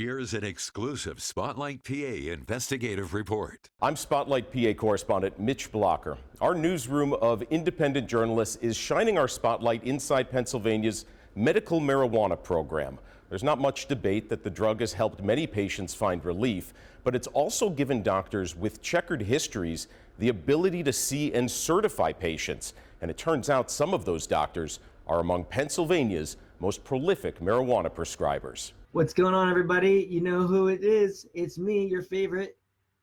Here's an exclusive Spotlight PA investigative report. I'm Spotlight PA correspondent Mitch Blocker. Our newsroom of independent journalists is shining our spotlight inside Pennsylvania's medical marijuana program. There's not much debate that the drug has helped many patients find relief, but it's also given doctors with checkered histories the ability to see and certify patients. And it turns out some of those doctors are among Pennsylvania's most prolific marijuana prescribers. What's going on, everybody? You know who it is. It's me, your favorite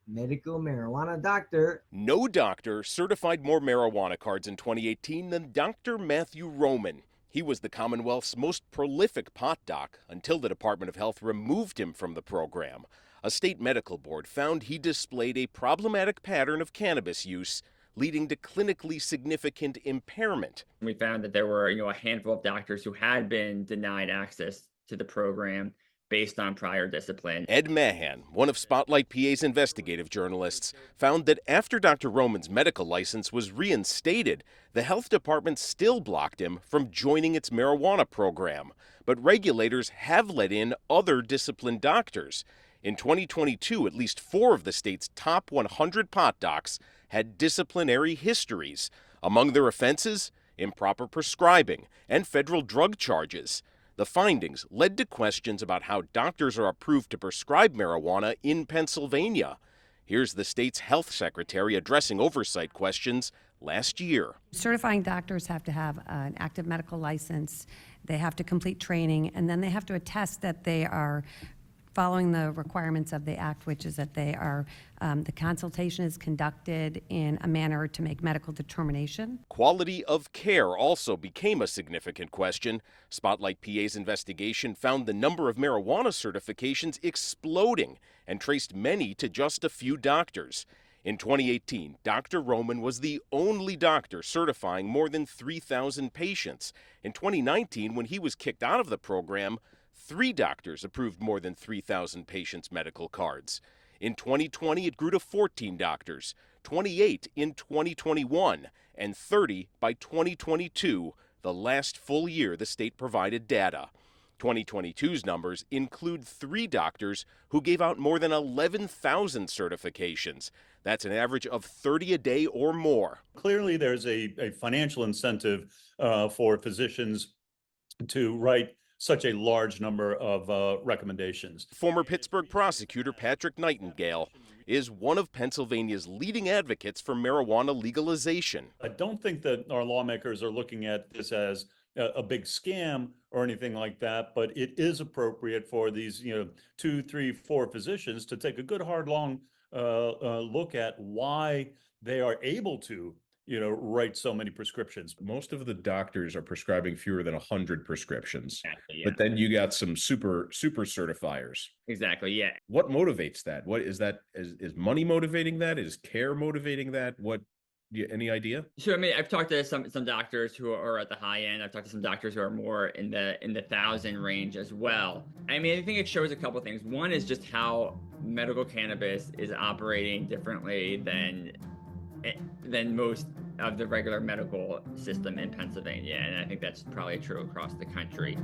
medical marijuana doctor. No doctor certified more marijuana cards in 2018 than Dr. Matthew Roman. He was the Commonwealth's most prolific pot doc until the Department of Health removed him from the program. A state medical board found he displayed a problematic pattern of cannabis use, leading to clinically significant impairment. We found that there were, a handful of doctors who had been denied access to the program based on prior discipline. Ed Mahan, one of Spotlight PA's investigative journalists, found that after Dr. Roman's medical license was reinstated, the health department still blocked him from joining its marijuana program. But regulators have let in other disciplined doctors. In 2022, at least 4 of the state's top 100 pot docs had disciplinary histories. Among their offenses, improper prescribing and federal drug charges. The findings led to questions about how doctors are approved to prescribe marijuana in Pennsylvania. Here's the state's health secretary addressing oversight questions last year. Certifying doctors have to have an active medical license, they have to complete training, and then they have to attest that they are following the requirements of the act, which is that they are, the consultation is conducted in a manner to make medical determination. Quality of care also became a significant question. Spotlight PA's investigation found the number of marijuana certifications exploding and traced many to just a few doctors. In 2018, Dr. Roman was the only doctor certifying more than 3,000 patients. In 2019, when he was kicked out of the program, 3 doctors approved more than 3,000 patients' medical cards. In 2020, it grew to 14 doctors, 28 in 2021, and 30 by 2022, the last full year the state provided data. 2022's numbers include 3 doctors who gave out more than 11,000 certifications. That's an average of 30 a day or more. Clearly, there's a financial incentive for physicians to write such a large number of recommendations. Former Pittsburgh prosecutor Patrick Nightingale is one of Pennsylvania's leading advocates for marijuana legalization. I don't think that our lawmakers are looking at this as a big scam or anything like that, but it is appropriate for these 2, 3, 4 physicians to take a good, hard, long look at why they are able to write so many prescriptions. Most of the doctors are prescribing fewer than 100 prescriptions. Exactly, yeah. But then you got some super certifiers. Exactly, yeah. What motivates that? What is that? Is money motivating that? Is care motivating that? Any idea? So, I've talked to some doctors who are at the high end. I've talked to some doctors who are more in the 1,000 range as well. I think it shows a couple things. One is just how medical cannabis is operating differently than most of the regular medical system in Pennsylvania, and I think that's probably true across the country.